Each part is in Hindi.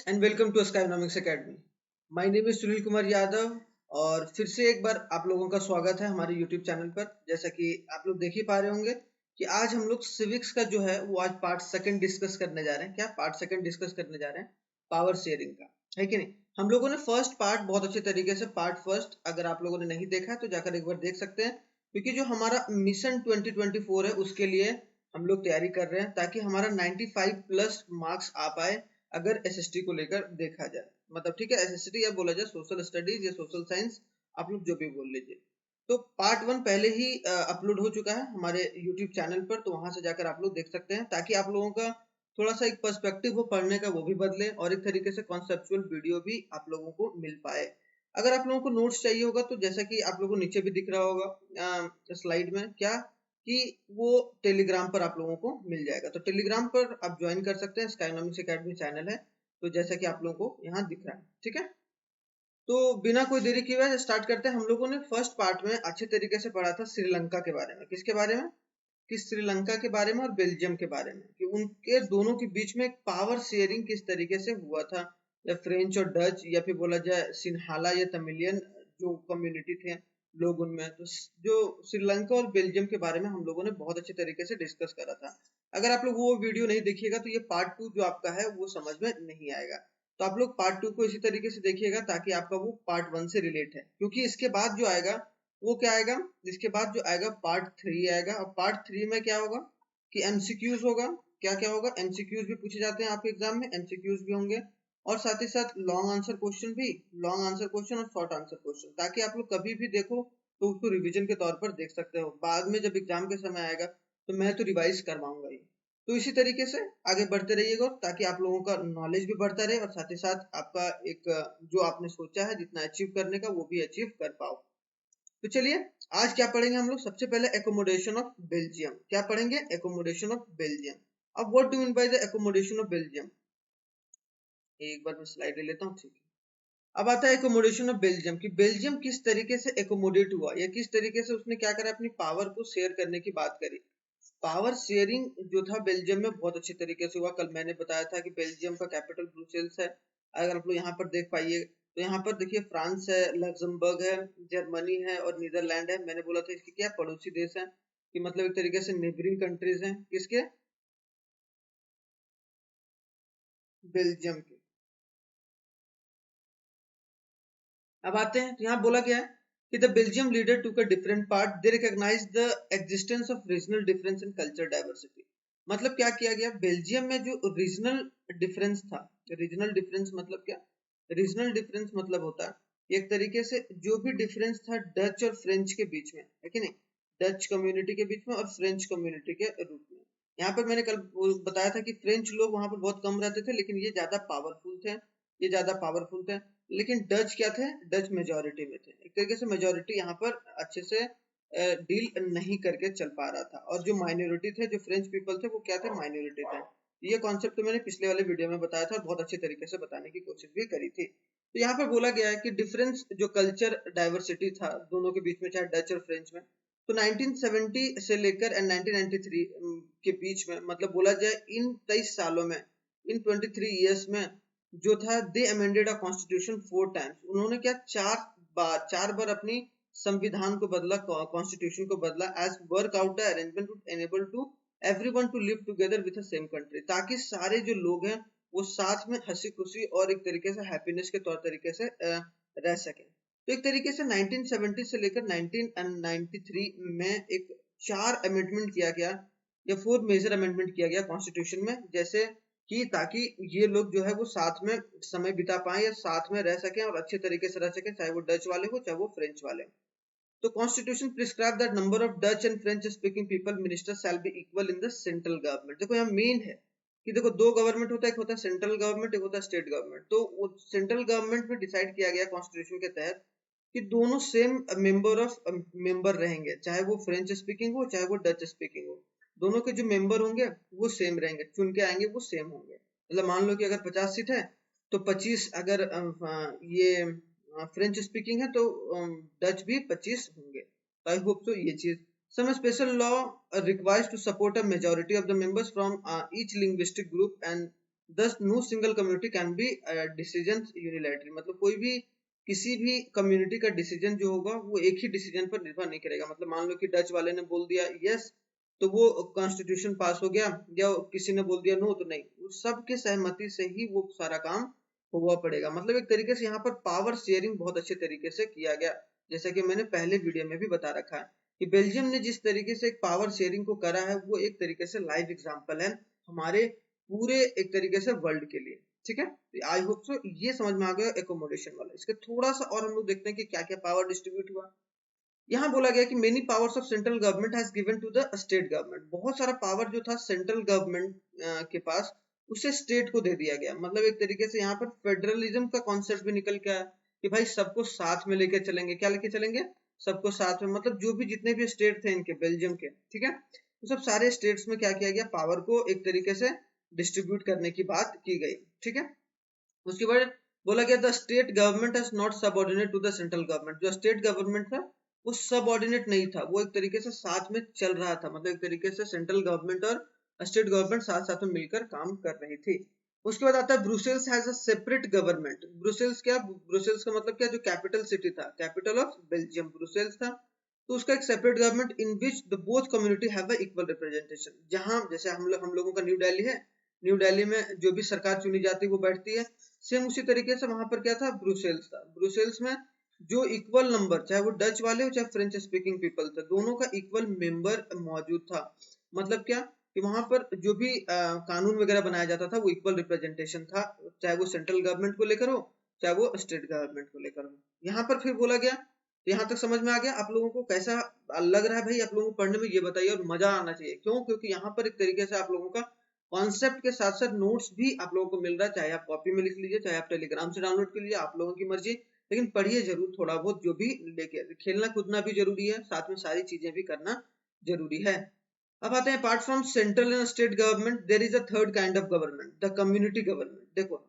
Friends and welcome to Skynomics academy. My name is Sunil Kumar Yadav और फिर से एक बार आप लोगों का स्वागत है हमारे यूट्यूब चैनल पर। जैसा कि आप लोग देख ही पा रहे होंगे कि आज हम लोग सिविक्स का जो है वो आज पार्ट सेकंड डिस्कस करने जा रहे हैं। क्या पार्ट सेकंड डिस्कस करने जा रहे हैं? पावर शेयरिंग का, है कि नहीं? हम लोगों ने फर्स्ट पार्ट बहुत अच्छे तरीके से पार्ट फर्स्ट अगर आप लोगों ने नहीं देखा तो जाकर एक बार देख सकते हैं, क्योंकि जो हमारा मिशन 2024 है उसके लिए हम लोग तैयारी कर रहे हैं ताकि हमारा 95 प्लस मार्क्स आ पाए अगर एसएसटी को लेकर देखा जाए। मतलब ठीक है, एसएसटी या बोला जाए सोशल स्टडीज या सोशल साइंस, आप लोग जो भी बोल लीजिए। तो पार्ट 1 पहले ही अपलोड हो चुका है हमारे यूट्यूब चैनल पर, तो वहां से जाकर आप लोग देख सकते हैं ताकि आप लोगों का थोड़ा सा एक पर्सपेक्टिव हो पढ़ने का वो भी बदले और एक तरीके से कॉन्सेप्चुअल वीडियो भी आप लोगों को मिल पाए। अगर आप लोगों को नोट्स चाहिए होगा तो जैसा कि आप लोगों को नीचे भी दिख रहा होगा स्लाइड में, क्या कि वो टेलीग्राम पर आप लोगों को मिल जाएगा। तो टेलीग्राम पर आप ज्वाइन कर सकते हैं, स्काइनॉमिक्स एकेडमी चैनल है, तो जैसा कि आप लोगों को यहाँ दिख रहा है। ठीक है, तो बिना कोई देरी किए हुए स्टार्ट करते हैं। हम लोगों ने फर्स्ट पार्ट में अच्छे तरीके से पढ़ा था श्रीलंका के बारे में। किसके बारे में? कि श्रीलंका के बारे में और बेल्जियम के बारे में, कि उनके दोनों के बीच में एक पावर शेयरिंग किस तरीके से हुआ था, या फ्रेंच और डच, या फिर बोला जाए सिन्हाला या तमिलियन जो कम्युनिटी थे लोग उनमें। तो जो श्रीलंका और बेल्जियम के बारे में हम लोगों ने बहुत अच्छे तरीके से डिस्कस करा था। अगर आप लोग वो वीडियो नहीं देखिएगा तो ये पार्ट 2 जो आपका है वो समझ में नहीं आएगा। तो आप लोग पार्ट 2 को इसी तरीके से देखिएगा ताकि आपका वो पार्ट 1 से रिलेट है, क्योंकि इसके बाद जो आएगा वो क्या आएगा, इसके बाद जो आएगा पार्ट 3 आएगा। और पार्ट 3 में क्या होगा कि एमसीक्यूज होगा। क्या क्या होगा? एमसीक्यूज भी पूछे जाते हैं आपके एग्जाम में, एमसीक्यूज भी होंगे और साथ ही साथ लॉन्ग आंसर क्वेश्चन भी, लॉन्ग आंसर क्वेश्चन और शॉर्ट आंसर क्वेश्चन, ताकि आप लोग कभी भी देखो तो उसको रिवीजन के तौर पर देख सकते हो। बाद में जब एग्जाम के समय आएगा तो मैं तो रिवाइज करवाऊंगा ही। तो इसी तरीके से आगे बढ़ते रहिएगा ताकि आप लोगों का नॉलेज भी बढ़ता रहे और साथ ही साथ आपका एक जो आपने सोचा है जितना अचीव करने का वो भी अचीव कर पाओ। तो चलिए आज क्या पढ़ेंगे हम लोग। सबसे पहले एकोमोडेशन ऑफ बेल्जियम। क्या पढ़ेंगे? Accommodation of Belgium. अब what do mean by the accommodation of Belgium? एक बार मैं स्लाइड ले लेता हूँ। ठीक है, अब आता है एकोमोडेशन ऑफ बेल्जियम, कि बेल्जियम किस तरीके से एकोमोडेट हुआ या किस तरीके से उसने क्या करा, अपनी पावर को शेयर करने की बात करी। पावर शेयरिंग जो था बेल्जियम में बहुत अच्छे तरीके से हुआ। कल मैंने बताया था कि बेल्जियम का कैपिटल ब्रुसेल्स है। अगर आप लोग यहाँ पर देख पाइए तो यहाँ पर देखिए फ्रांस है, लग्जमबर्ग है, जर्मनी है और नीदरलैंड है। मैंने बोला था इसके क्या पड़ोसी देश हैं, कि मतलब एक तरीके से नेबरिंग कंट्रीज हैं किसके? बेल्जियम के। अब आते हैं तो यहाँ बोला गया है कि the Belgium leader took a different part, they recognise the existence of regional difference in culture diversity. मतलब क्या किया गया बेल्जियम में, जो रीजनल डिफरेंस था। रीजनल डिफरेंस मतलब क्या? रीजनल डिफरेंस मतलब होता है एक तरीके से जो भी डिफरेंस था डच और फ्रेंच के बीच में, है कि नहीं? डच कम्युनिटी के बीच में और फ्रेंच कम्युनिटी के रूप में। यहाँ पर मैंने कल बताया था कि फ्रेंच लोग वहां पर बहुत कम रहते थे, लेकिन ये ज्यादा पावरफुल थे, ये ज्यादा पावरफुल थे। लेकिन डच क्या थे? डच मेजोरिटी में थे। एक तरीके से मेजोरिटी यहाँ पर अच्छे से डील नहीं करके चल पा रहा था, और जो माइनॉरिटी थे, जो फ्रेंच पीपल थे, वो क्या थे? माइनॉरिटी थे। ये कॉन्सेप्ट तो मैंने पिछले वाले वीडियो में बताया था और बहुत अच्छे तरीके से बताने की कोशिश भी करी थी। तो यहाँ पर बोला गया है कि डिफरेंस जो कल्चर डाइवर्सिटी था दोनों के बीच में, चाहे डच और फ्रेंच में, तो 1970 से लेकर 1993 के बीच में, मतलब बोला जाए इन 23 सालों में, इन 23 इयर्स में जो था, दे अमेंडेड अ कॉन्स्टिट्यूशन 4 टाइम्स। उन्होंने क्या चार बार अपनी संविधान को बदला, कॉन्स्टिट्यूशन को बदला, as work out the arrangement to enable to everyone to live together with the same country, ताकि सारे जो लोग हैं वो साथ में हंसी खुशी और एक तरीके से हैप्पीनेस के तौर तरीके से रह सके। तो एक तरीके से 1970 से लेकर 1993 में एक 4 अमेंडमेंट किया गया, या 4 मेजर अमेंडमेंट किया गया कॉन्स्टिट्यूशन में, जैसे कि ताकि ये लोग जो है वो साथ में समय बिता पाए या साथ में रह सकें और अच्छे तरीके से रह सकें, चाहे वो डच वाले हो चाहे वो फ्रेंच वाले हो। तो constitution prescribe that number of Dutch and French speaking people minister shall be equal in the central government. देखो यहाँ मेन है कि देखो दो गवर्नमेंट होता है, एक होता है सेंट्रल गवर्नमेंट, एक होता है स्टेट गवर्नमेंट। तो वो सेंट्रल गवर्नमेंट में डिसाइड किया गया कॉन्स्टिट्यूशन के तहत कि दोनों सेम मेंबर रहेंगे, चाहे वो फ्रेंच स्पीकिंग हो चाहे वो डच स्पीकिंग हो। दोनों के जो मेंबर होंगे वो सेम रहेंगे, चुन के आएंगे वो सेम होंगे। मतलब मान लो कि अगर 50 सीट है तो 25 अगर ये फ्रेंच स्पीकिंग है तो डच भी 25 होंगे। आई होप सो ये चीज। Some special law requires to support a majority of the members from each linguistic group and thus no single community can be decisions unilaterally, मतलब कोई भी किसी भी कम्युनिटी का डिसीजन जो होगा वो एक ही डिसीजन पर निर्भर नहीं करेगा। मतलब मान लो कि डच वाले ने बोल दिया यस तो वो कॉन्स्टिट्यूशन पास हो गया, या किसी ने बोल दिया नो तो नहीं, वो सबके सहमति से ही वो सारा काम हुआ पड़ेगा। मतलब एक तरीके से यहाँ पर पावर शेयरिंग बहुत अच्छे तरीके से किया गया, जैसा कि मैंने पहले वीडियो में भी बता रखा है कि बेल्जियम ने जिस तरीके से एक पावर शेयरिंग को करा है वो एक तरीके से लाइव एग्जांपल है हमारे पूरे एक तरीके से वर्ल्ड के लिए। ठीक है, आई होप सो ये समझ में आ गया एकोमोडेशन वाला। इसके थोड़ा सा और हम लोग देखते हैं कि क्या क्या पावर डिस्ट्रीब्यूट हुआ। यहाँ बोला गया कि many powers of central government has given to the state government, बहुत सारा पावर जो था सेंट्रल गवर्नमेंट के पास उसे स्टेट को दे दिया गया। मतलब एक तरीके से यहाँ पर फेडरलिज्म का कॉन्सेप्ट भी निकल के आया कि भाई सबको साथ में लेके चलेंगे। क्या लेके चलेंगे? सबको साथ में, मतलब जो भी जितने भी स्टेट थे इनके बेल्जियम के, ठीक है, तो सब सारे स्टेट्स में क्या किया गया, पावर को एक तरीके से डिस्ट्रीब्यूट करने की बात की गई। ठीक है, उसके बाद बोला गया the state government is not subordinate to the central government, जो स्टेट गवर्नमेंट था वो सबऑर्डिनेट नहीं था, वो एक तरीके से साथ में चल रहा था। मतलब एक तरीके से सेंट्रल गवर्नमेंट और स्टेट गवर्नमेंट साथ साथ में मिलकर काम कर रही थी। उसके बाद आता है Brussels has a separate government. Brussels क्या, ब्रुसेल्स का मतलब क्या, जो कैपिटल सिटी था, कैपिटल ऑफ बेल्जियम ब्रुसेल्स था, तो उसका एक separate government in which the both community have a equal representation. जहां जैसे हम लोगों का न्यू दिल्ली है, न्यू दिल्ली में जो भी सरकार चुनी जाती है वो बैठती है, सेम उसी तरीके से वहां पर क्या था, ब्रुसेल्स था। ब्रुसेल्स में जो इक्वल नंबर, चाहे वो डच वाले हो चाहे फ्रेंच स्पीकिंग पीपल थे, दोनों का इक्वल मेंबर मौजूद था। मतलब क्या कि वहां पर जो भी कानून वगैरह बनाया जाता था वो इक्वल रिप्रेजेंटेशन था, चाहे वो सेंट्रल गवर्नमेंट को लेकर हो चाहे वो स्टेट गवर्नमेंट को लेकर हो। यहाँ पर फिर बोला गया, यहाँ तक समझ में आ गया? आप लोगों को कैसा लग रहा है भाई? आप लोगों को पढ़ने में ये बताइए, और मजा आना चाहिए। क्यों? क्योंकि यहाँ पर एक तरीके से आप लोगों का कॉन्सेप्ट के साथ साथ नोट्स भी आप लोगों को मिल रहा है। चाहे आप कॉपी में लिख लीजिए, चाहे आप टेलीग्राम से डाउनलोड कर लीजिए, आप लोगों की मर्जी, लेकिन पढ़िए जरूर थोड़ा बहुत, जो भी लेके। खेलना कूदना भी जरूरी है, साथ में सारी चीजें भी करना जरूरी है। अब आते हैं, apart from central and state government there is a third kind of government, the community government. देखो,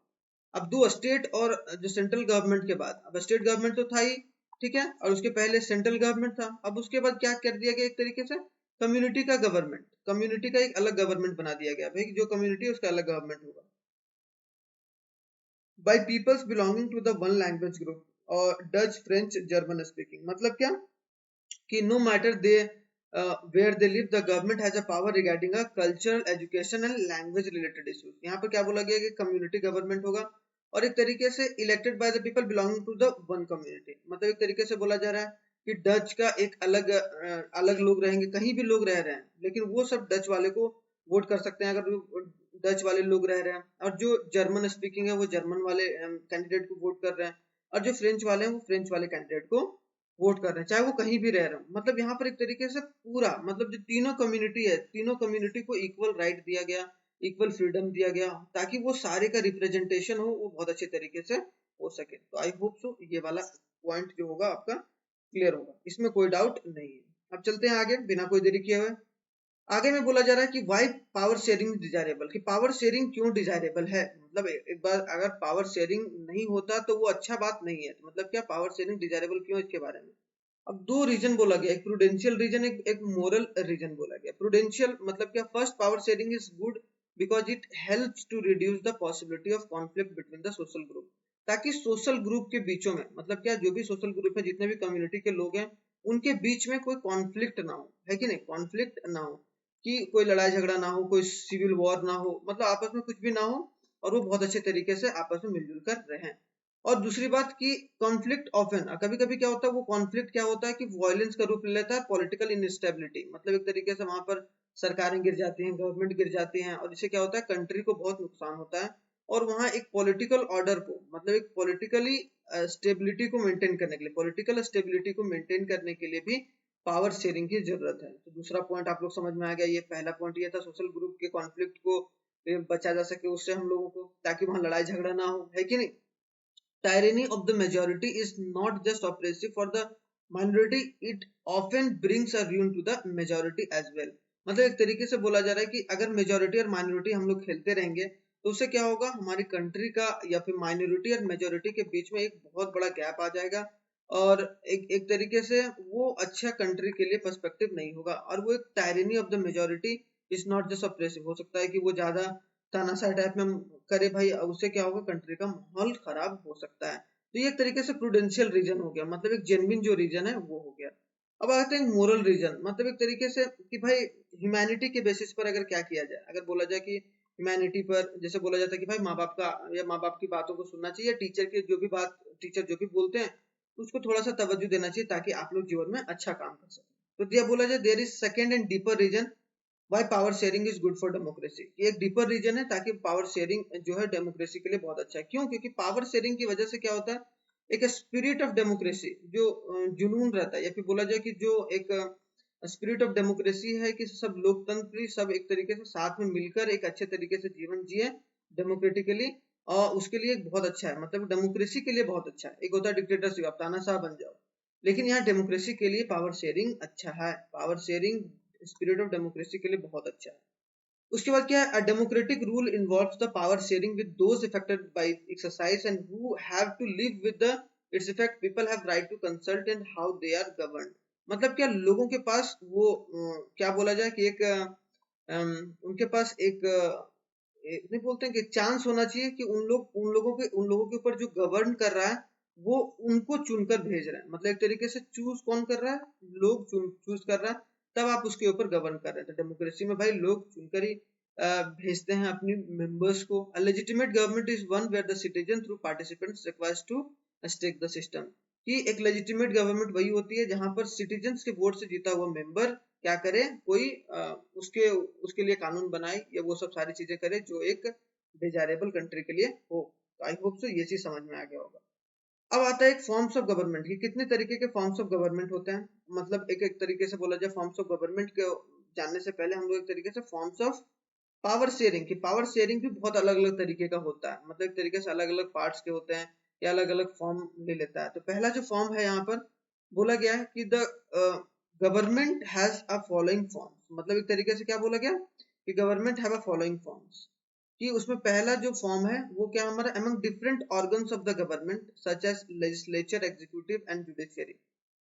अब दो स्टेट और जो सेंट्रल गवर्नमेंट के बाद, अब स्टेट गवर्नमेंट तो था ही, ठीक है, और उसके पहले सेंट्रल गवर्नमेंट था। अब उसके बाद क्या कर दिया गया, एक तरीके से कम्युनिटी का गवर्नमेंट, कम्युनिटी का एक अलग गवर्नमेंट बना दिया गया। भाई जो कम्युनिटी है उसका अलग गवर्नमेंट होगा, by peoples belonging to the one language group और डच फ्रेंच जर्मन स्पीकिंग। मतलब क्या कि no matter they where they live, the government has a power regarding a cultural, education and language related issues. यहाँ पर क्या बोला गया कि कम्युनिटी गवर्नमेंट होगा और एक तरीके से elected by the people belonging to the one community. मतलब एक तरीके से बोला जा रहा है कि डच का एक अलग अलग लोग रहेंगे, कहीं भी लोग रह रहे हैं, लेकिन वो सब डच वाले को वोट कर सकते हैं अगर डच वाले लोग रह रहे हैं, और जो जर्मन स्पीकिंग है वो जर्मन वाले कैंडिडेट को वोट कर रहे हैं, और जो फ्रेंच वाले हैं वो फ्रेंच वाले कैंडिडेट को वोट कर रहे हैं, चाहे वो कहीं भी रह रहे हो। मतलब यहाँ पर एक तरीके से पूरा, मतलब जो तीनों कम्युनिटी है, तीनों कम्युनिटी को इक्वल राइट दिया गया, इक्वल फ्रीडम दिया गया, ताकि वो सारे का रिप्रेजेंटेशन हो वो बहुत अच्छे तरीके से हो सके। तो आई होप सो ये वाला पॉइंट जो होगा आपका क्लियर होगा, इसमें कोई डाउट नहीं है। अब चलते हैं आगे बिना कोई देरी किए हुए। आगे में बोला जा रहा है कि वाई पावर शेयरिंग डिजायरेबल, कि पावर शेयरिंग क्यों डिजायरेबल है। मतलब एक बार अगर पावर शेयरिंग नहीं होता तो वो अच्छा बात नहीं है, तो मतलब क्या पावर शेयरिंग डिजायरेबल क्यों, इसके बारे में अब दो रीजन बोला गया, एक प्रूडेंशियल रीजन, एक मोरल रीजन बोला गया। प्रूडेंशियल मतलब क्या, first power sharing is good because it helps to reduce the possibility of conflict between the social group, ताकि सोशल ग्रुप के बीचों में, मतलब क्या जो भी सोशल ग्रुप है, जितने भी कम्युनिटी के लोग हैं, उनके बीच में कोई कॉन्फ्लिक्ट ना हो, है कि नहीं, कॉन्फ्लिक्ट ना हो, कि कोई लड़ाई झगड़ा ना हो, कोई सिविल वॉर ना हो, मतलब आपस में कुछ भी ना हो, और वो बहुत अच्छे तरीके से आपस में मिलजुल कर रहें। और दूसरी बात कि कॉन्फ्लिक्ट ऑफन, कभी कभी क्या होता है, वो कॉन्फ्लिक्ट क्या होता है कि वायलेंस का रूप ले लेता है, पॉलिटिकल इनस्टेबिलिटी, मतलब एक तरीके से वहां पर सरकारें गिर जाती हैं, गवर्नमेंट गिर जाती हैं, और इससे क्या होता है, कंट्री को बहुत नुकसान होता है। और वहां एक पॉलिटिकल ऑर्डर को, मतलब एक पॉलिटिकली स्टेबिलिटी को मेंटेन करने के लिए, पॉलिटिकल स्टेबिलिटी को मेंटेन करने के लिए भी पावर शेयरिंग की जरूरत है। तो दूसरा पॉइंट आप लोग समझ में आ गया। ये पहला पॉइंट ये था, सोशल ग्रुप के कॉन्फ्लिक्ट को बचा जा सके उससे हम लोगों को, ताकि वहां लड़ाई झगड़ा ना हो, है कि नहीं। Tyranny of the majority is not just oppressive for the minority, it often brings a ruin to the majority as well। मतलब एक तरीके से बोला जा रहा है कि अगर मेजोरिटी और माइनॉरिटी हम लोग खेलते रहेंगे तो उससे क्या होगा, हमारी कंट्री का या फिर माइनॉरिटी और मेजोरिटी के बीच में एक बहुत बड़ा गैप आ जाएगा, और एक तरीके से वो अच्छा कंट्री के लिए पर्सपेक्टिव नहीं होगा। और वो एक टायरेनी of the majority is not just oppressive, हो सकता है कि वो ज्यादा तानाशाह टाइप में करे भाई, उससे क्या होगा, कंट्री का माहौल खराब हो सकता है। तो ये एक तरीके से प्रूडेंशियल रीजन हो गया, मतलब एक जेन्युइन जो रीजन है वो हो गया। अब आते हैं मोरल रीजन, मतलब एक तरीके से कि भाई ह्यूमैनिटी के बेसिस पर अगर क्या किया जाए, अगर बोला जाए कि ह्यूमैनिटी पर जैसे बोला जाता है कि भाई माँ बाप का या माँ बाप की बातों को सुनना चाहिए, टीचर की जो भी बात, टीचर जो भी बोलते हैं उसको थोड़ा सा तवज्जो देना चाहिए ताकि आप लोग जीवन में अच्छा काम कर सकें। तो यह बोला जाए there is second and deeper reason why power sharing is good for democracy. ये एक डीपर रीजन है ताकि पावर शेयरिंग जो है डेमोक्रेसी के लिए बहुत अच्छा है। क्यों? क्योंकि पावर शेयरिंग की वजह से क्या होता है, एक स्पिरिट ऑफ डेमोक्रेसी जो जुनून रहता है, या फिर बोला जाए कि जो एक स्पिरिट ऑफ डेमोक्रेसी है कि सब लोकतंत्री सब एक तरीके से साथ में मिलकर एक अच्छे तरीके से जीवन जिए डेमोक्रेटिकली, और उसके लिए बहुत अच्छा है, मतलब डेमोक्रेसी के लिए बहुत अच्छा है। एक होता है डिक्टेटरशिप, आप तानाशाह बन जाओ, लेकिन यहाँ डेमोक्रेसी के लिए पावर शेयरिंग अच्छा है, power sharing spirit of democracy के लिए बहुत अच्छा है। उसके बाद क्या है, democratic rule involves the power sharing with those affected by exercise and who have to live with the its effect, people have right to consult and how they are governed. मतलब क्या लोगों के पास वो क्या बोला जाए कि एक उनके पास एक नहीं बोलते हैं कि चांस होना चाहिए कि उन लोगों के ऊपर जो गवर्न कर रहा है वो उनको चुनकर भेज रहा है, मतलब एक तरीके से चूज कौन कर रहा है, लोग चूज कर रहा है, तब आप उसके ऊपर गवर्न कर रहे हैं। तो डेमोक्रेसी में भाई लोग चुनकर ही भेजते हैं अपनी मेंबर्स को। A legitimate government is one where the citizen through participants requires to stake the system. कि एक लेजिटिमेट गवर्नमेंट वही होती है जहां पर सिटीजन्स के वोट से जीता हुआ मेंबर क्या करे, कोई उसके उसके लिए कानून बनाए या वो सब सारी चीजें करे जो एक डिजायरेबल कंट्री के लिए हो। तो आई होप सो ये चीज समझ में आ गया होगा। अब आता है एक फॉर्म्स ऑफ गवर्नमेंट की, कितने तरीके के फॉर्म्स ऑफ गवर्नमेंट होते हैं, मतलब एक एक तरीके से बोला जाए फॉर्म्स ऑफ गवर्नमेंट के जानने से पहले हम लोग एक तरीके से फॉर्म्स ऑफ पावर शेयरिंग की, पावर शेयरिंग भी बहुत अलग अलग तरीके का होता है, मतलब एक तरीके से अलग अलग पार्ट्स के होते हैं या अलग अलग फॉर्म ले लेता है। तो पहला जो फॉर्म है यहाँ पर बोला गया है कि the government has a following forms, मतलब एक तरीके से क्या बोला गया कि government have a following forms, कि उसमें पहला जो फॉर्म है वो क्या हमारा among different organs of the government such as legislature, executive and judiciary.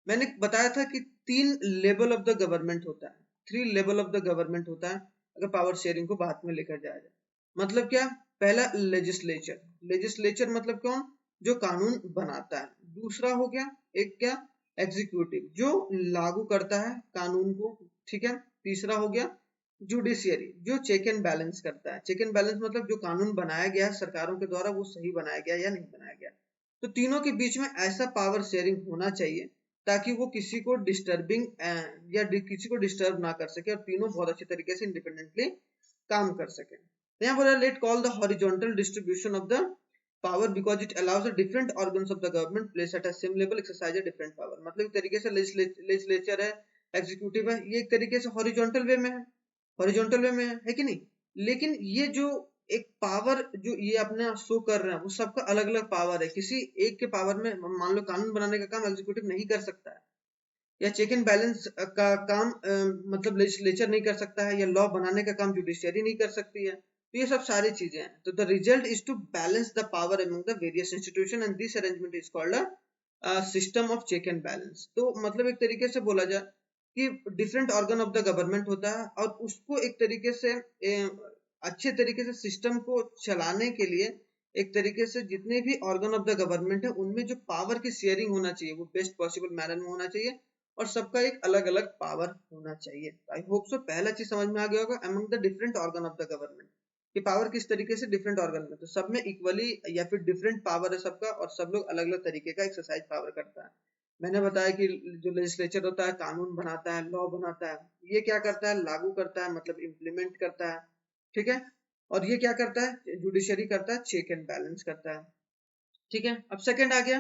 मैंने बताया था कि 3 लेवल ऑफ द गवर्नमेंट होता है, 3 लेवल ऑफ द गवर्नमेंट होता है अगर पावर शेयरिंग को बात में लेकर जाया जाए। मतलब क्या, पहला लेजिस्लेचर, लेजिस्लेचर मतलब कौन, जो कानून बनाता है। दूसरा हो गया एक क्या, एग्जीक्यूटिव, जो लागू करता है कानून को, ठीक है। तीसरा हो गया जुडिशियरी, जो चेक एंड बैलेंस करता है। चेक एंड बैलेंस मतलब जो कानून बनाया गया है सरकारों के द्वारा वो सही बनाया गया या नहीं बनाया गया। तो तीनों के बीच में ऐसा पावर शेयरिंग होना चाहिए ताकि वो किसी को डिस्टर्बिंग या किसी को डिस्टर्ब ना कर सके और तीनों बहुत अच्छे तरीके से इंडिपेंडेंटली काम कर सके। तो यहाँ बोला let call the horizontal distribution of the power because it allows the different organs of the government place at a same level exercise a different power. मतलब एक तरीके से लेजिस्लेचर है, एग्जीक्यूटिव है, ये एक तरीके से हॉरिजॉन्टल वे में है, हॉरिजॉन्टल वे में है कि नहीं। लेकिन ये जो एक पावर जो ये अपने शो कर रहे हैं वो सबका अलग अलग पावर है, किसी एक के पावर में मान लो कानून बनाने का काम एग्जीक्यूटिव नहीं कर सकता है, या चेक एंड बैलेंस का काम मतलब लेजिस्लेचर नहीं कर सकता है, या लॉ बनाने का काम जुडिशियरी नहीं कर सकती है। तो ये सब सारी चीजें हैं। तो the result is to balance the power among the various institution and this arrangement is called a system of check and balance. तो मतलब एक तरीके से बोला जाए कि different organ of the government होता है और उसको एक तरीके से अच्छे तरीके से सिस्टम को चलाने के लिए एक तरीके से जितने भी ऑर्गन ऑफ द गवर्नमेंट है उनमें जो पावर की शेयरिंग होना चाहिए वो बेस्ट पॉसिबल मैनर में होना चाहिए और सबका एक अलग अलग पावर होना चाहिए। आई होप सो पहला चीज समझ में आ गया होगा among the different organ of the government कि पावर किस तरीके से डिफरेंट ऑर्गन में, तो सब में इक्वली या फिर डिफरेंट पावर है सबका और सब लोग अलग अलग तरीके का एक्सरसाइज पावर करता है। मैंने बताया कि जो लेजिस्लेचर होता है कानून बनाता है, लॉ बनाता है, ये क्या करता है, लागू करता है मतलब इम्प्लीमेंट करता है, ठीक है। और ये क्या करता है, जुडिशरी करता है, चेक एंड बैलेंस करता है, ठीक है। अब सेकंड आ गया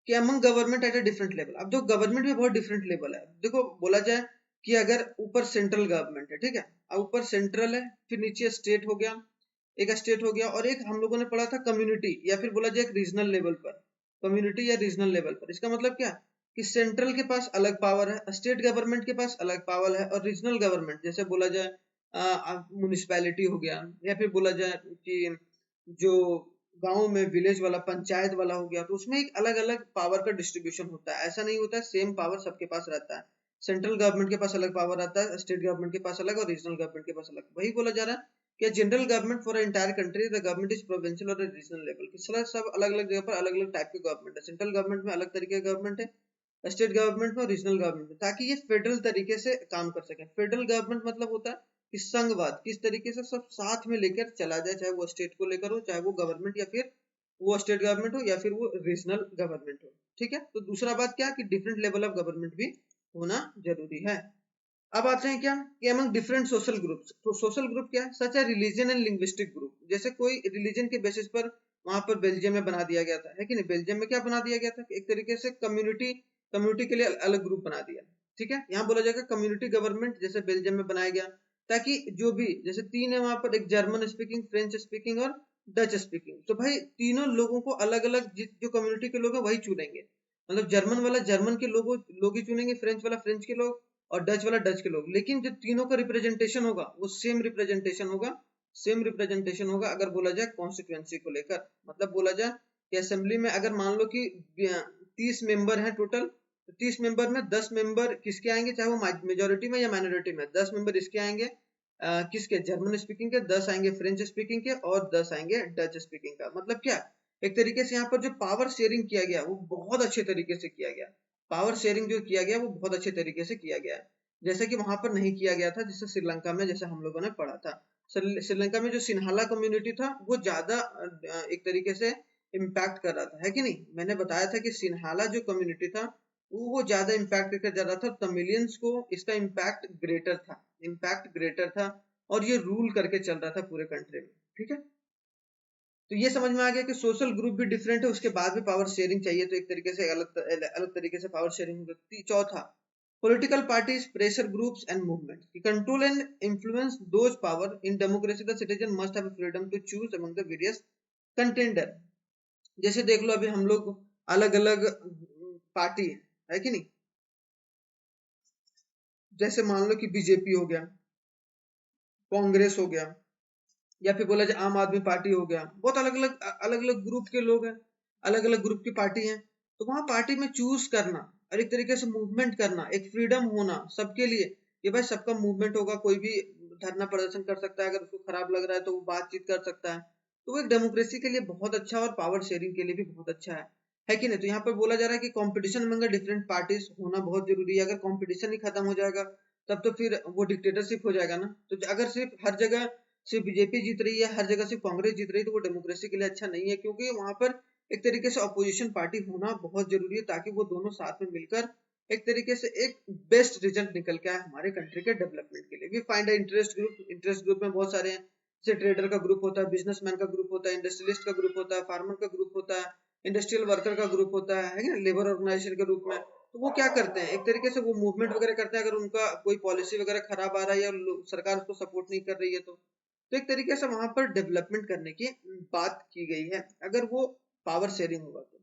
कि among government at a different level. अब जो गवर्नमेंट भी बहुत डिफरेंट लेवल है, देखो बोला जाए कि अगर ऊपर सेंट्रल गवर्नमेंट है, ठीक है, अब ऊपर सेंट्रल है, फिर नीचे स्टेट हो गया, एक स्टेट हो गया, और एक हम लोगों ने पढ़ा था कम्युनिटी या फिर बोला जाए एक रीजनल लेवल पर, कम्युनिटी या रीजनल लेवल पर। इसका मतलब क्या कि सेंट्रल के पास अलग पावर है, स्टेट गवर्नमेंट के पास अलग पावर है, और रीजनल गवर्नमेंट जैसे बोला जाए म्यूनिसिपैलिटी हो गया, या फिर बोला जाए कि जो गांव में विलेज वाला पंचायत वाला हो गया, तो उसमें एक अलग अलग पावर का डिस्ट्रीब्यूशन होता है। ऐसा नहीं होता है सेम पावर सबके पास रहता है, सेंट्रल गवर्नमेंट के पास अलग पावर आता है, स्टेट गवर्नमेंट के पास अलग और रीजनल गवर्नमेंट के पास अलग। वही बोला जा रहा है क्या general government for entire country, the government is provincial और रीजनल लेवल की सब अलग अलग जगह पर अलग अलग टाइप की गवर्नमेंट है। सेंट्रल गवर्नमेंट में अलग तरीके की गवर्नमेंट है, स्टेट गवर्नमेंट में और रीजनल गवर्नमेंट में, ताकि ये फेडरल तरीके से काम कर सके। फेडरल गवर्नमेंट मतलब होता है कि संघवाद, किस तरीके से सब साथ में लेकर चला जाए, चाहे वो स्टेट को लेकर हो, चाहे वो गवर्नमेंट या फिर वो स्टेट गवर्नमेंट हो या फिर वो रीजनल गवर्नमेंट हो। ठीक है, तो दूसरा बात क्या कि डिफरेंट लेवल ऑफ गवर्नमेंट भी होना जरूरी है। अब आते हैं क्या कि अमंग डिफरेंट सोशल ग्रुप्स, तो सोशल ग्रुप क्या है, सच है रिलीजन एंड लिंग्विस्टिक ग्रुप। जैसे कोई रिलीजन के बेसिस पर वहां पर बेल्जियम में बना दिया गया था, है कि नहीं। बेल्जियम में क्या बना दिया गया था, एक तरीके से कम्युनिटी कम्युनिटी के लिए अलग ग्रुप बना दिया। ठीक है, यहाँ बोला जाएगा कम्युनिटी गवर्नमेंट जैसे बेल्जियम में बनाया गया, ताकि जो भी जैसे तीन है वहां पर, एक जर्मन स्पीकिंग, फ्रेंच स्पीकिंग और डच स्पीकिंग, तो भाई तीनों लोगों को अलग अलग जो कम्युनिटी के लोग हैं वही चुनेंगे। मतलब जर्मन वाला जर्मन के लोग ही चुनेंगे, फ्रेंच वाला फ्रेंच के लोग और डच वाला डच के लोग, लेकिन जो तीनों का रिप्रेजेंटेशन होगा वो सेम रिप्रेजेंटेशन होगा, सेम रिप्रेजेंटेशन होगा। अगर बोला जाए कॉन्स्टिट्यूएंसी को लेकर, मतलब बोला जाए कि असेंबली में अगर मान लो कि 30 मेंबर हैं टोटल, तो 30 मेंबर में 10 मेंबर किसके आएंगे, चाहे वो मेजोरिटी में या माइनॉरिटी में, 10 मेंबर इसके आएंगे किसके, जर्मन स्पीकिंग के, 10 आएंगे फ्रेंच स्पीकिंग के और 10 आएंगे डच स्पीकिंग का। मतलब क्या, एक तरीके से यहाँ पर जो पावर शेयरिंग किया गया वो बहुत अच्छे तरीके से किया गया। पावर शेयरिंग जो किया गया वो बहुत अच्छे तरीके से किया गया है, जैसे कि वहां पर नहीं किया गया था जैसे श्रीलंका में, जैसे हम लोगों ने पढ़ा था। श्रीलंका में जो सिन्हाला कम्युनिटी था वो ज्यादा एक तरीके से इम्पैक्ट कर रहा था, है कि नहीं। मैंने बताया था कि सिन्हाला जो कम्युनिटी था वो ज्यादा इम्पैक्ट करके जा रहा था, तमिलियंस को इसका इम्पैक्ट ग्रेटर था और ये रूल करके चल रहा था पूरे कंट्री में। ठीक है, तो ये समझ में आ गया कि सोशल ग्रुप भी डिफरेंट है, उसके बाद भी पावर शेयरिंग चाहिए, तो एक तरीके से अलग तरीके से पावर शेयरिंग होती। चौथा, political parties, pressure groups and movements, control and influence those power in democracy the citizen must have freedom to choose among the various contender. जैसे देख लो अभी हम लोग अलग अलग पार्टी है कि नहीं, जैसे मान लो कि बीजेपी हो गया, कांग्रेस हो गया, या फिर बोला जाए आम आदमी पार्टी हो गया, बहुत अलग अलग ग्रुप के लोग हैं, अलग अलग ग्रुप की पार्टी है। तो वहां पार्टी में चूज करना और एक तरीके से मूवमेंट करना, एक फ्रीडम होना सबके लिए, कि भाई सबका मूवमेंट होगा, कोई भी धरना प्रदर्शन कर सकता है, अगर उसको खराब लग रहा है तो वो बातचीत कर सकता है। तो वो एक डेमोक्रेसी के लिए बहुत अच्छा और पावर शेयरिंग के लिए भी बहुत अच्छा है कि नहीं। तो यहाँ पर बोला जा रहा है कि कंपटीशन में डिफरेंट पार्टीज होना बहुत जरूरी है। अगर कंपटीशन ही खत्म हो जाएगा तब तो फिर वो डिक्टेटरशिप हो जाएगा ना। तो अगर सिर्फ हर जगह सिर्फ बीजेपी जीत रही है, हर जगह सिर्फ कांग्रेस जीत रही है, तो वो डेमोक्रेसी के लिए अच्छा नहीं है, क्योंकि वहां पर एक तरीके से अपोजिशन पार्टी होना बहुत जरूरी है, ताकि वो दोनों साथ में मिलकर एक तरीके से एक बेस्ट रिजल्ट निकल के आए हमारे कंट्री के डेवलपमेंट के लिए। वी फाइंड इंटरेस्ट ग्रुप में बहुत सारे हैं, जैसे ट्रेडर का ग्रुप होता है, बिजनेसमैन का ग्रुप होता है, इंडस्ट्रियलिस्ट का ग्रुप होता है, फार्मर का ग्रुप होता है, इंडस्ट्रियल वर्कर का ग्रुप होता है ना, लेबर ऑर्गेनाइजेशन के रूप में। तो वो क्या करते हैं, एक तरीके से वो मूवमेंट वगैरह करते हैं, अगर उनका कोई पॉलिसी वगैरह खराब आ रहा है या सरकार उसको सपोर्ट नहीं कर रही है तो एक तरीके से वहां पर डेवलपमेंट करने की बात की गई है, अगर वो पावर शेयरिंग होगा तो।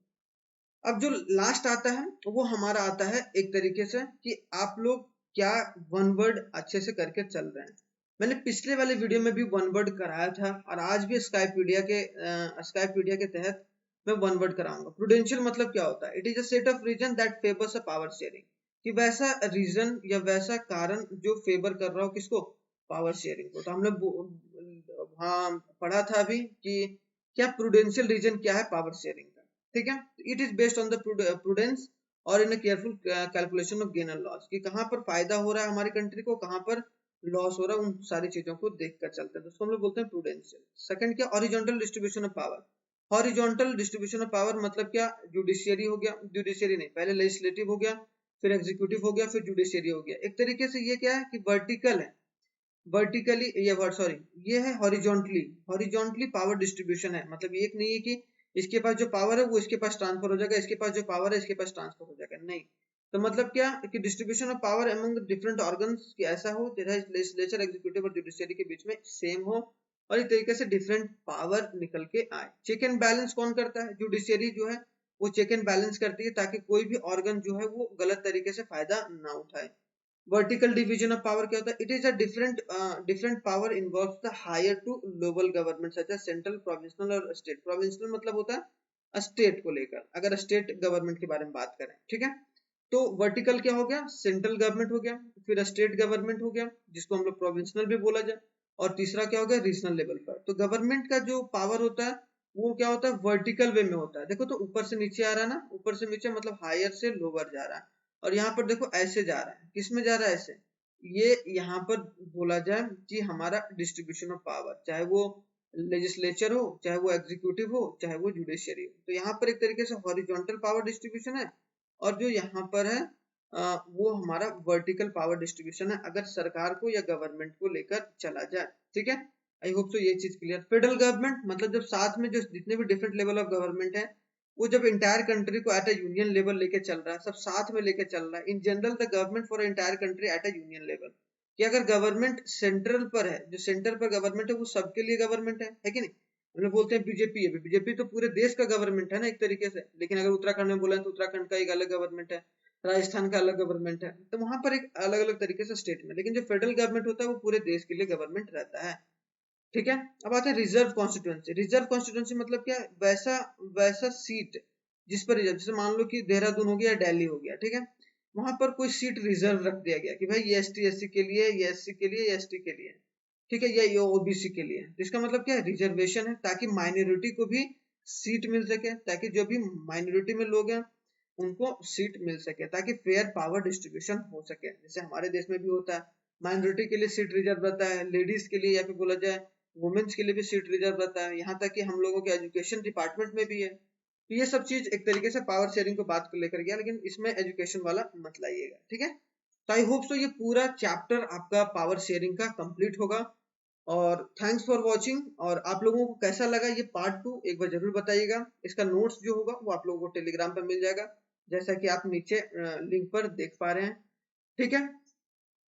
अब जो लास्ट आता है वो हमारा आता है एक तरीके से कि आप लोग क्या वन वर्ड अच्छे से करके चल रहे हैं। मैंने पिछले वाले वीडियो में भी वन वर्ड कराया था और आज भी स्काईपीडिया के तहत मैं वन वर्ड कराऊंगा। प्रूडेंशियल मतलब क्या होता है, it is a set of reason that favours a power sharing, कि वैसा रीजन या वैसा कारण जो फेवर कर रहा हो किसको, पावर शेयरिंग को। तो हमने हाँ पढ़ा था अभी कि क्या प्रूडेंशियल रीजन क्या है पावर शेयरिंग का। ठीक है, it is based on the prudence और in careful calculation of gain and loss, कि कहां पर फायदा हो रहा है हमारी कंट्री को, कहां पर लॉस हो रहा है, उन सारी चीजों को देखकर चलते हैं, तो उसको हम लोग बोलते हैं प्रूडेंशियल। सेकंड क्या, horizontal distribution of power. Horizontal distribution of power मतलब क्या, जुडिशियरी हो गया, जुडिशियरी नहीं, पहले लेजिस्लेटिव हो गया, फिर एग्जीक्यूटिव हो गया, फिर जुडिशियरी हो गया। एक तरीके से ये क्या है कि वर्टिकल है, वर्टिकली ये वर्ड सॉरी ये है हॉरिजॉन्टली पावर डिस्ट्रीब्यूशन है। मतलब ये एक नहीं है कि इसके पास जो पावर है वो इसके पास ट्रांसफर हो जाएगा, इसके पास जो पावर है इसके पास ट्रांसफर हो जाएगा, नहीं। तो मतलब क्या कि distribution of power among different organs की ऐसा हो जैसा लेजिस्लेचर, एग्जीक्यूटिव और जुडिशियरी के बीच में सेम हो और एक तरीके से डिफरेंट पावर निकल के आए। चेक एंड बैलेंस कौन करता है, जुडिशियरी जो है वो चेक एंड बैलेंस करती है, ताकि कोई भी ऑर्गन जो है वो गलत तरीके से फायदा ना उठाए। वर्टिकल डिवीजन ऑफ पावर क्या होता है, it is a different power involves the higher to local government such as central, provincial और स्टेट। प्रोविंशियल मतलब होता है स्टेट को लेकर, अगर स्टेट गवर्नमेंट के बारे में बात करें, ठीक है। तो वर्टिकल क्या हो गया, सेंट्रल गवर्नमेंट हो गया, फिर स्टेट गवर्नमेंट हो गया, जिसको हम लोग प्रोविंशियल भी बोला जाए, और तीसरा क्या हो गया रीजनल लेवल पर। तो गवर्नमेंट का जो पावर होता है वो क्या होता है वर्टिकल वे में होता है। देखो तो ऊपर से नीचे आ रहा है ना, ऊपर से नीचे मतलब हायर से लोअर जा रहा है, और यहाँ पर देखो ऐसे जा रहा है। किस में जा रहा है ऐसे, ये यहाँ पर बोला जाए कि हमारा डिस्ट्रीब्यूशन ऑफ पावर, चाहे वो लेजिस्लेचर हो, चाहे वो एग्जीक्यूटिव हो, चाहे वो जुडिशियरी हो। तो यहाँ पर एक तरीके से हॉरिजॉन्टल पावर डिस्ट्रीब्यूशन है, और जो यहाँ पर है वो हमारा वर्टिकल पावर डिस्ट्रीब्यूशन है, अगर सरकार को या गवर्नमेंट को लेकर चला जाए। ठीक है, आई होप सो ये चीज क्लियर। फेडरल गवर्नमेंट मतलब जब साथ में जो जितने भी डिफरेंट लेवल ऑफ गवर्नमेंट है वो जब इंटायर कंट्री को एट अ यूनियन लेवल लेके चल रहा है, सब साथ में लेके चल रहा है। In general the government for entire country at a union level, कि अगर गवर्नमेंट सेंट्रल पर है, जो सेंटर पर गवर्नमेंट है वो सबके लिए गवर्नमेंट है कि नहीं। हम लोग बोलते हैं बीजेपी है, बीजेपी तो पूरे देश का गवर्नमेंट है ना एक तरीके से, लेकिन अगर उत्तराखंड में बोला तो उत्तराखंड का एक अलग गवर्नमेंट है, राजस्थान का अलग गवर्नमेंट है, तो वहां पर एक अलग अलग तरीके से स्टेट में। लेकिन जो फेडरल गवर्नमेंट होता है वो पूरे देश के लिए गवर्नमेंट रहता है। ठीक है, अब आते हैं रिजर्व कॉन्स्टिट्यूंसी। रिजर्व कॉन्स्टिट्यूंसी मतलब क्या है, वैसा वैसा सीट जिस पर रिजर्व, जैसे मान लो कि देहरादून हो गया, दिल्ली हो गया, ठीक है, वहां पर कोई सीट रिजर्व रख दिया गया कि भाई ये एसटी एससी के लिए, ये एससी के लिए, ये एसटी के लिए, ठीक है, या ये ओबीसी के लिए। तो इसका मतलब क्या है, रिजर्वेशन है, ताकि माइनॉरिटी को भी सीट मिल सके, ताकि जो भी माइनॉरिटी में लोग हैं उनको सीट मिल सके, ताकि फेयर पावर डिस्ट्रीब्यूशन हो सके। जैसे हमारे देश में भी होता है, माइनॉरिटी के लिए सीट रिजर्व रहता है, लेडीज के लिए या फिर बोला जाए वुमेन्स के लिए भी सीट रिजर्व रहता है, यहाँ तक कि हम लोगों के एजुकेशन डिपार्टमेंट में भी है। तो ये सब चीज एक तरीके से पावर शेयरिंग को बात को लेकर गया, लेकिन इसमें एजुकेशन वाला मत लाइएगा। ठीक है, तो आई होप सो ये पूरा चैप्टर आपका पावर शेयरिंग का कंप्लीट होगा। और थैंक्स फॉर वॉचिंग। और आप लोगों को कैसा लगा ये पार्ट 2 एक बार जरूर बताइएगा। इसका नोट्स जो होगा वो आप लोगों को टेलीग्राम पर मिल जाएगा, जैसा कि आप नीचे लिंक पर देख पा रहे हैं। ठीक है,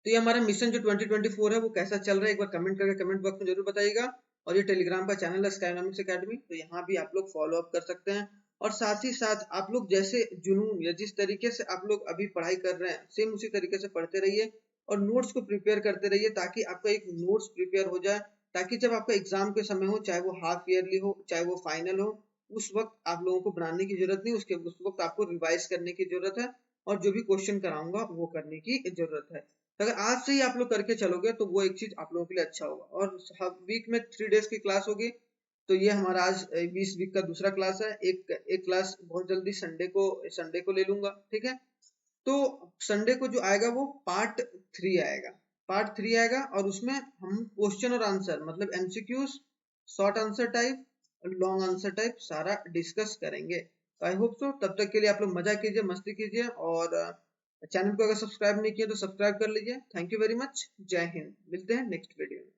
तो ये हमारा मिशन जो 2024 है वो कैसा चल रहा है एक बार कमेंट करके कमेंट बॉक्स में जरूर बताइएगा। और ये टेलीग्राम का चैनल है स्काइनॉमिक्स एकेडमी, तो यहाँ भी आप लोग फॉलो अप कर सकते हैं। और साथ ही साथ आप लोग जैसे जुनून या जिस तरीके से आप लोग अभी पढ़ाई कर रहे हैं सेम उसी तरीके से पढ़ते रहिए और नोट्स को प्रिपेयर करते रहिए, ताकि आपका एक नोट्स प्रिपेयर हो जाए, ताकि जब आपका एग्जाम के समय हो, चाहे वो हाफ ईयरली हो चाहे वो फाइनल हो, उस वक्त आप लोगों को बनाने की जरूरत नहीं, उस वक्त आपको रिवाइज करने की जरूरत है, और जो भी क्वेश्चन कराऊंगा वो करने की जरूरत है। तो अगर आज से ही आप लोग करके चलोगे तो वो एक चीज आप लोगों के लिए अच्छा होगा। और वीक में 3 डेज की क्लास होगी, तो ये हमारा आज 20 वीक का दूसरा क्लास है। एक क्लास बहुत जल्दी संडे को ले लूंगा। ठीक है, तो संडे को जो आएगा वो पार्ट 3 आएगा। पार्ट 3 आएगा और उसमें हम क्वेश्चन और आंसर मतलब MCQs, short answer type, long answer type सारा डिस्कस करेंगे। तो आई होप सो तब तक के लिए आप लोग मजा कीजिए, मस्ती कीजिए, और चैनल को अगर सब्सक्राइब नहीं किया तो सब्सक्राइब कर लीजिए। थैंक यू वेरी मच, जय हिंद। मिलते हैं नेक्स्ट वीडियो में।